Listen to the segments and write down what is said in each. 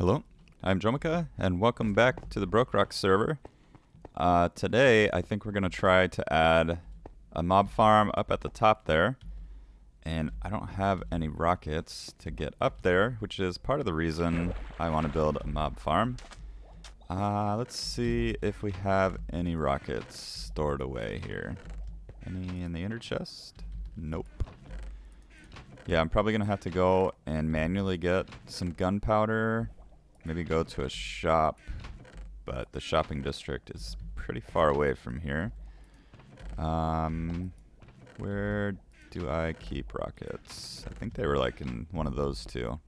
Hello, I'm Jomica, and welcome back to the BrokeRock server. Today, I think we're going to try to add a mob farm up at the top there. And I don't have any rockets to get up there, which is part of the reason I want to build a mob farm. Let's see if we have any rockets stored away here. Any in the inner chest? Nope. Yeah, I'm probably going to have to go and manually get some gunpowder. Maybe go to a shop, but the shopping district is pretty far away from here. Where do I keep rockets? I think they were like in one of those two,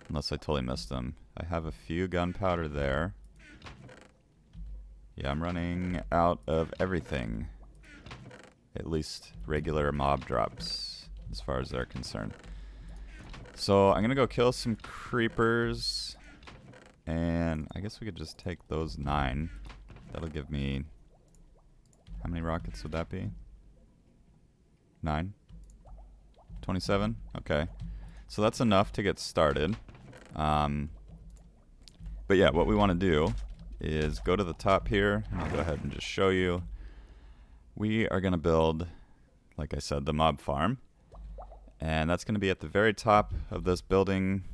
unless I totally missed them. I have a few gunpowder there. Yeah, I'm running out of everything. At least regular mob drops, as far as they're concerned. So I'm gonna go kill some creepers. And I guess we could just take those 9. That'll give me... How many rockets would that be? 9? 27? Okay. So that's enough to get started. But yeah, what we want to do is go to the top here. And I'll go ahead and just show you. We are going to build, like I said, the mob farm. And that's going to be at the very top of this building.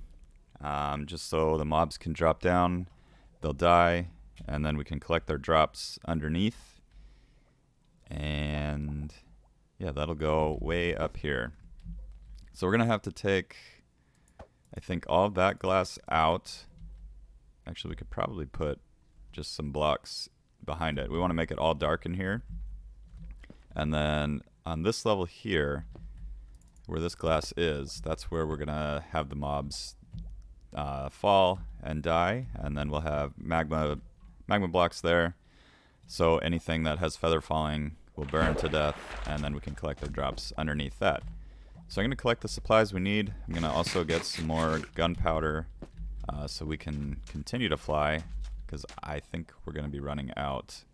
Just so the mobs can drop down, they'll die, and then we can collect their drops underneath. And yeah, that'll go way up here. So we're gonna have to take, I think, all of that glass out. Actually, we could probably put just some blocks behind it. We want to make it all dark in here. And then on this level here, where this glass is, that's where we're gonna have the mobs fall and die, and then we'll have magma blocks there, so anything that has feather falling will burn to death, and then we can collect their drops underneath that. So I'm going to collect the supplies we need. I'm going to also get some more gunpowder so we can continue to fly, because I think we're going to be running out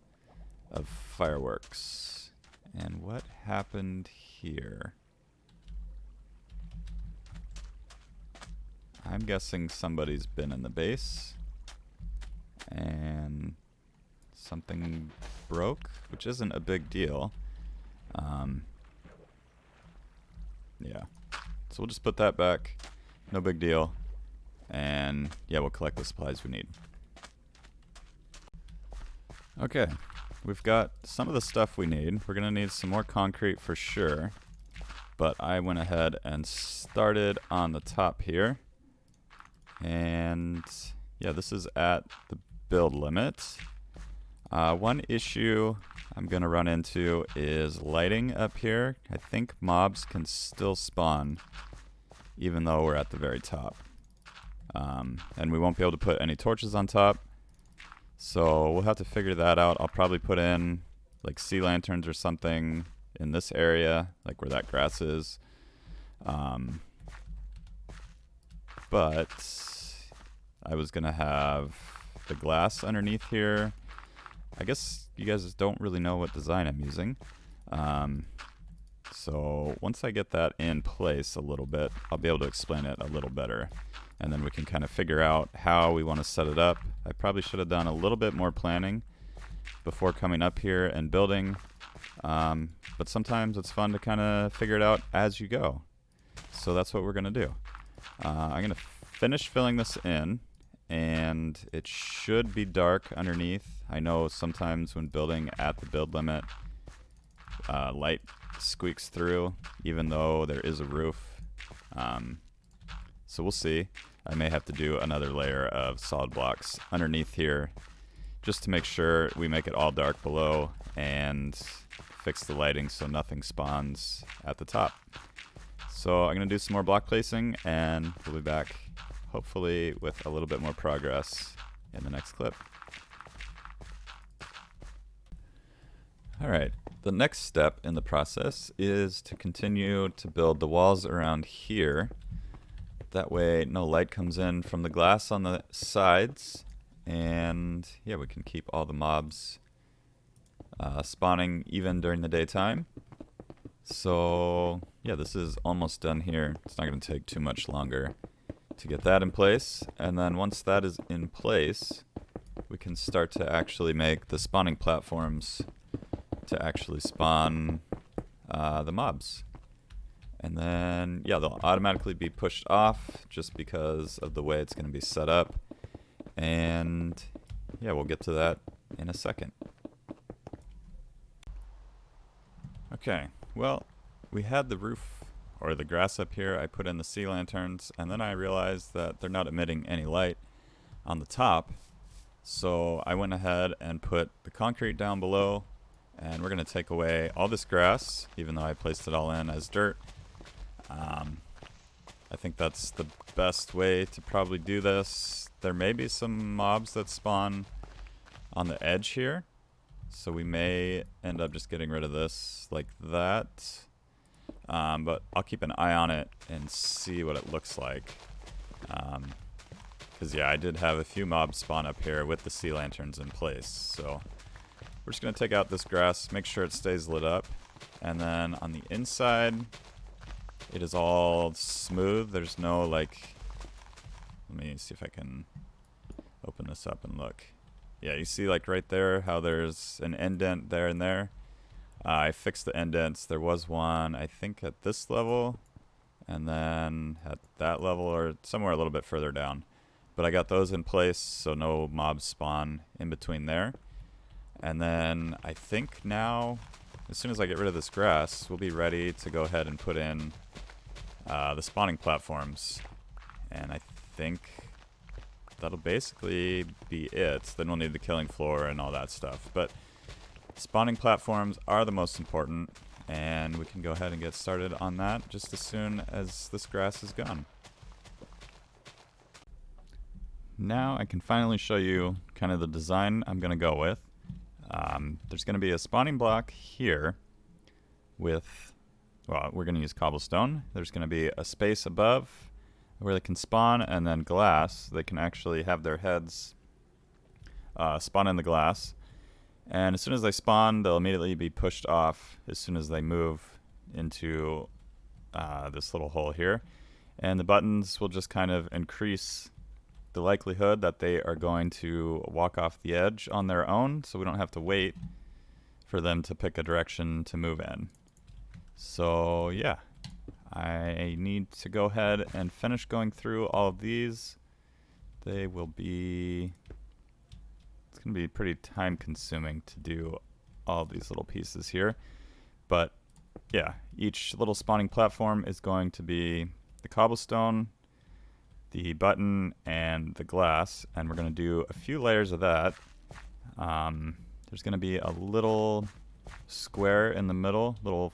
of fireworks. And what happened here? I'm guessing somebody's been in the base and something broke, which isn't a big deal. Yeah, so we'll just put that back, no big deal, and yeah, we'll collect the supplies we need. Okay, we've got some of the stuff we need. We're gonna need some more concrete for sure, but I went ahead and started on the top here. And yeah, this is at the build limit. One issue I'm going to run into is lighting up here. I think mobs can still spawn even though we're at the very top. And we won't be able to put any torches on top. So we'll have to figure that out. I'll probably put in like sea lanterns or something in this area, like where that grass is. But I was going to have the glass underneath here. I guess you guys don't really know what design I'm using. So once I get that in place a little bit, I'll be able to explain it a little better. And then we can kind of figure out how we want to set it up. I probably should have done a little bit more planning before coming up here and building. But sometimes it's fun to kind of figure it out as you go. So that's what we're going to do. I'm going to finish filling this in, and it should be dark underneath. I know sometimes when building at the build limit, light squeaks through, even though there is a roof. So we'll see. I may have to do another layer of solid blocks underneath here, just to make sure we make it all dark below and fix the lighting so nothing spawns at the top. So I'm going to do some more block placing, and we'll be back hopefully with a little bit more progress in the next clip. Alright, the next step in the process is to continue to build the walls around here. That way no light comes in from the glass on the sides, and yeah, we can keep all the mobs spawning even during the daytime. So yeah, this is almost done here. It's not going to take too much longer to get that in place. And then once that is in place, we can start to actually make the spawning platforms to actually spawn the mobs. And then, yeah, they'll automatically be pushed off just because of the way it's going to be set up. And yeah, we'll get to that in a second. Okay, well, we had the roof or the grass up here. I put in the sea lanterns, and then I realized that they're not emitting any light on the top. So I went ahead and put the concrete down below, and we're going to take away all this grass, even though I placed it all in as dirt. I think that's the best way to probably do this. There may be some mobs that spawn on the edge here, so we may end up just getting rid of this like that. But I'll keep an eye on it and see what it looks like. Because yeah, I did have a few mobs spawn up here with the sea lanterns in place. So we're just going to take out this grass, make sure it stays lit up. And then on the inside, it is all smooth. There's no like, let me see if I can open this up and look. Yeah, you see like right there how there's an indent there and there. I fixed the indents. There was one, I think, at this level, and then at that level, or somewhere a little bit further down. But I got those in place so no mobs spawn in between there. And then I think now, as soon as I get rid of this grass, we'll be ready to go ahead and put in the spawning platforms. And I think that'll basically be it. Then we'll need the killing floor and all that stuff. But spawning platforms are the most important, and we can go ahead and get started on that just as soon as this grass is gone. Now I can finally show you kind of the design I'm going to go with. There's going to be a spawning block here with, well, we're going to use cobblestone. There's going to be a space above where they can spawn, and then glass. They can actually have their heads spawn in the glass. And as soon as they spawn, they'll immediately be pushed off as soon as they move into this little hole here. And the buttons will just kind of increase the likelihood that they are going to walk off the edge on their own, so we don't have to wait for them to pick a direction to move in. So yeah, I need to go ahead and finish going through all of these. They will be, it's going to be pretty time consuming to do all these little pieces here. But yeah, each little spawning platform is going to be the cobblestone, the button, and the glass, and we're going to do a few layers of that. There's going to be a little square in the middle, little,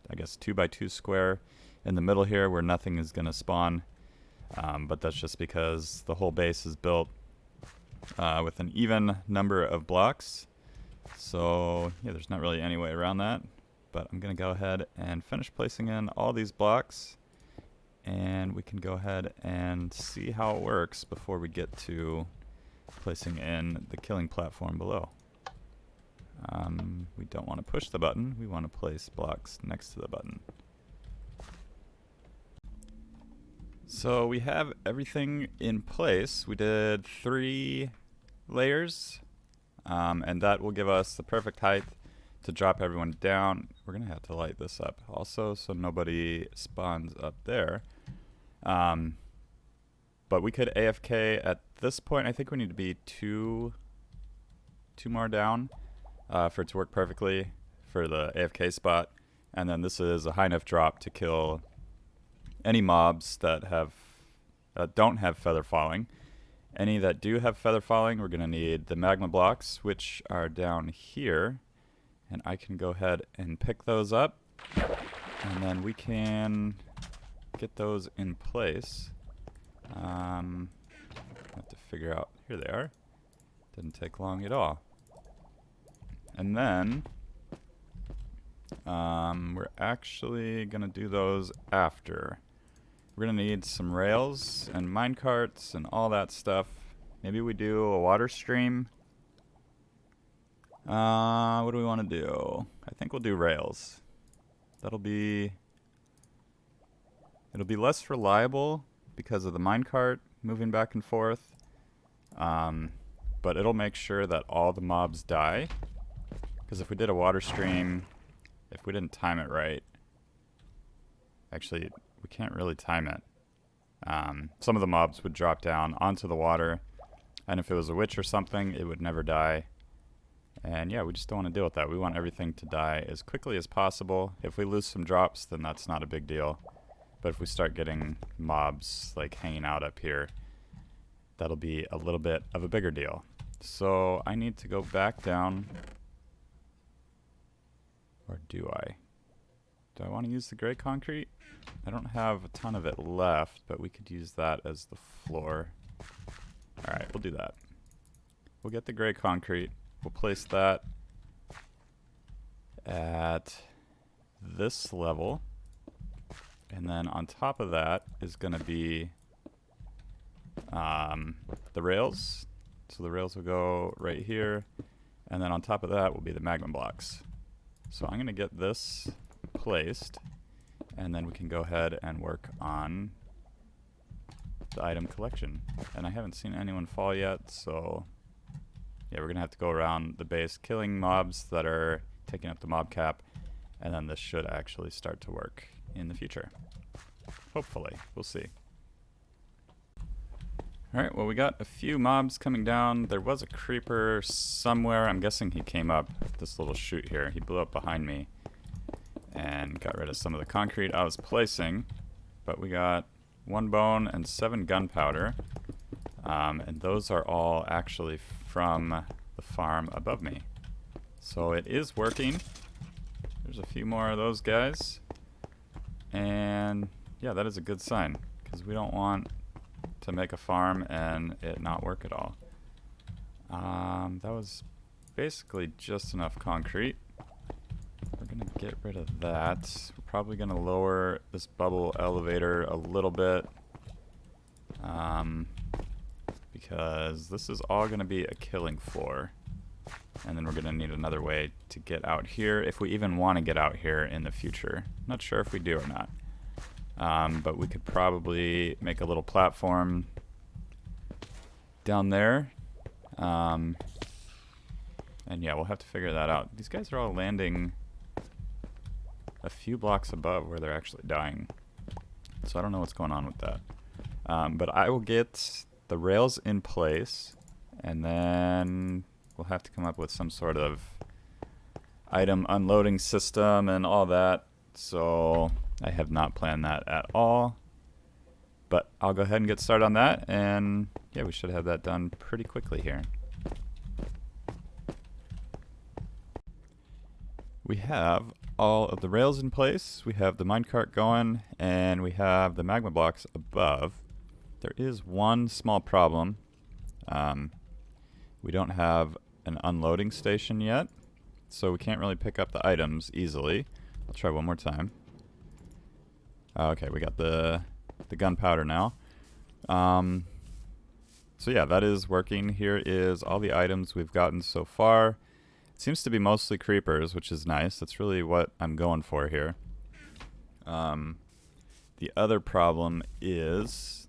I guess, 2x2 square in the middle here where nothing is going to spawn, but that's just because the whole base is built with an even number of blocks. So yeah, there's not really any way around that, but I'm going to go ahead and finish placing in all these blocks, and we can go ahead and see how it works before we get to placing in the killing platform below. We don't want to push the button, we want to place blocks next to the button. So we have everything in place. We did 3 layers, and that will give us the perfect height to drop everyone down. We're going to have to light this up also so nobody spawns up there. But we could AFK at this point. I think we need to be two more down for it to work perfectly for the AFK spot. And then this is a high enough drop to kill any mobs that don't have feather falling. Any that do have feather falling, we're going to need the magma blocks, which are down here. And I can go ahead and pick those up, and then we can get those in place. I have to figure out, here they are. Didn't take long at all. And then we're actually gonna do those after. We're gonna need some rails and minecarts and all that stuff. Maybe we do a water stream. What do we want to do? I think we'll do rails. It'll be less reliable because of the minecart moving back and forth. But it'll make sure that all the mobs die. Because if we did a water stream, if we didn't time it right, actually, we can't really time it. Some of the mobs would drop down onto the water, and if it was a witch or something, it would never die. And yeah, we just don't want to deal with that. We want everything to die as quickly as possible. If we lose some drops, then that's not a big deal. But if we start getting mobs like hanging out up here, that'll be a little bit of a bigger deal. So I need to go back down. Or do I? Do I want to use the gray concrete? I don't have a ton of it left, but we could use that as the floor. Alright, we'll do that. We'll get the gray concrete. We'll place that at this level. And then on top of that is going to be the rails. So the rails will go right here. And then on top of that will be the magma blocks. So I'm going to get this placed. And then we can go ahead and work on the item collection. And I haven't seen anyone fall yet, so yeah, we're going to have to go around the base killing mobs that are taking up the mob cap, and then this should actually start to work in the future. Hopefully. We'll see. Alright, well we got a few mobs coming down. There was a creeper somewhere. I'm guessing he came up this little chute here. He blew up behind me and got rid of some of the concrete I was placing. But we got 1 bone and 7 gunpowder. And those are all actually from the farm above me. So it is working. There's a few more of those guys. And yeah, that is a good sign, because we don't want to make a farm and it not work at all. That was basically just enough concrete. We're gonna get rid of that. We're probably gonna lower this bubble elevator a little bit, because this is all gonna be a killing floor, and then we're gonna need another way to get out here if we even want to get out here in the future. Not sure if we do or not. But we could probably make a little platform down there. And yeah, we'll have to figure that out. These guys are all landing a few blocks above where they're actually dying. So I don't know what's going on with that. But I will get the rails in place, and then we'll have to come up with some sort of item unloading system and all that. So I have not planned that at all, but I'll go ahead and get started on that, and yeah, we should have that done pretty quickly here. We have all of the rails in place, we have the minecart going, and we have the magma blocks above. There is one small problem. We don't have an unloading station yet, so we can't really pick up the items easily. I'll try one more time. Okay, we got the gunpowder now. So yeah, that is working. Here is all the items we've gotten so far. It seems to be mostly creepers, which is nice. That's really what I'm going for here. The other problem is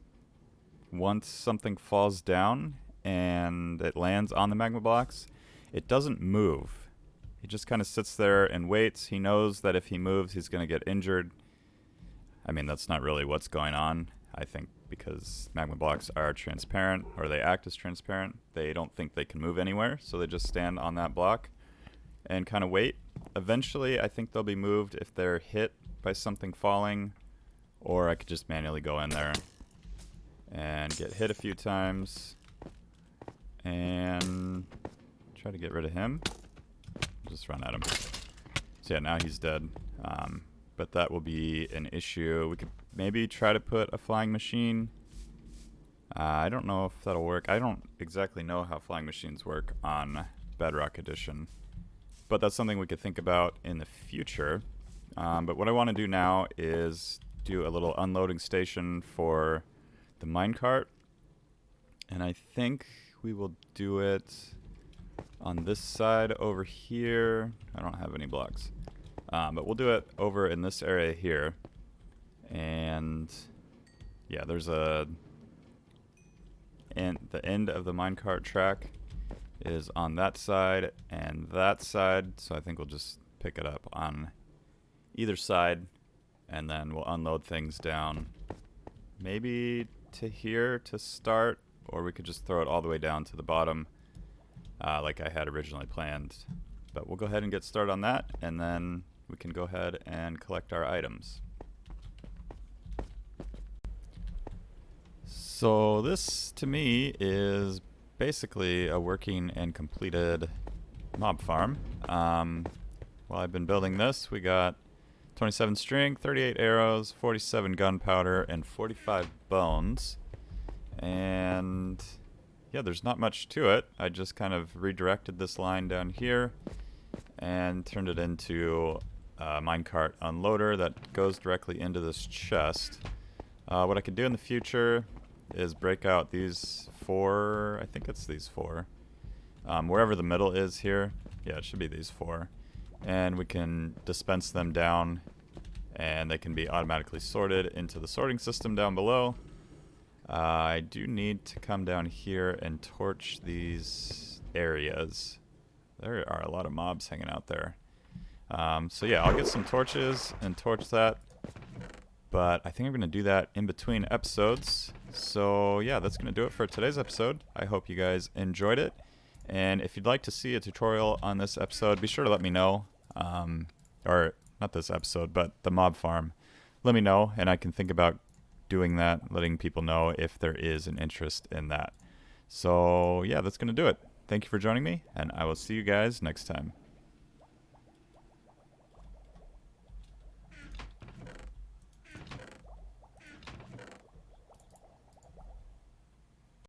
once something falls down and it lands on the magma blocks, it doesn't move. He just kind of sits there and waits. He knows that if he moves, he's going to get injured. I mean, that's not really what's going on, I think, because magma blocks are transparent, or they act as transparent. They don't think they can move anywhere, so they just stand on that block and kind of wait. Eventually, I think they'll be moved if they're hit by something falling, or I could just manually go in there and get hit a few times and try to get rid of him. Just run at him. So yeah, now he's dead. But that will be an issue. We could maybe try to put a flying machine. I don't know if that'll work. I don't exactly know how flying machines work on Bedrock Edition. But that's something we could think about in the future. But what I want to do now is do a little unloading station for the minecart. And I think we will do it on this side over here. I don't have any blocks. But we'll do it over in this area here. And yeah, there's a... And the end of the minecart track is on that side and that side, so I think we'll just pick it up on either side, and then we'll unload things down maybe to here to start, or we could just throw it all the way down to the bottom like I had originally planned. But we'll go ahead and get started on that, and then we can go ahead and collect our items. So this, to me, is basically a working and completed mob farm. While I've been building this, we got 27 string, 38 arrows, 47 gunpowder, and 45 bones. And yeah, there's not much to it. I just kind of redirected this line down here and turned it into a minecart unloader that goes directly into this chest. What I could do in the future is break out these 4, I think it's these 4, wherever the middle is here. Yeah, it should be these 4. And we can dispense them down, and they can be automatically sorted into the sorting system down below. I do need to come down here and torch these areas. There are a lot of mobs hanging out there. So yeah, I'll get some torches and torch that. But I think I'm going to do that in between episodes. So yeah, that's going to do it for today's episode. I hope you guys enjoyed it. And if you'd like to see a tutorial on this episode, be sure to let me know. Or not this episode, but the mob farm. Let me know, and I can think about doing that, letting people know if there is an interest in that. So yeah, that's going to do it. Thank you for joining me, and I will see you guys next time.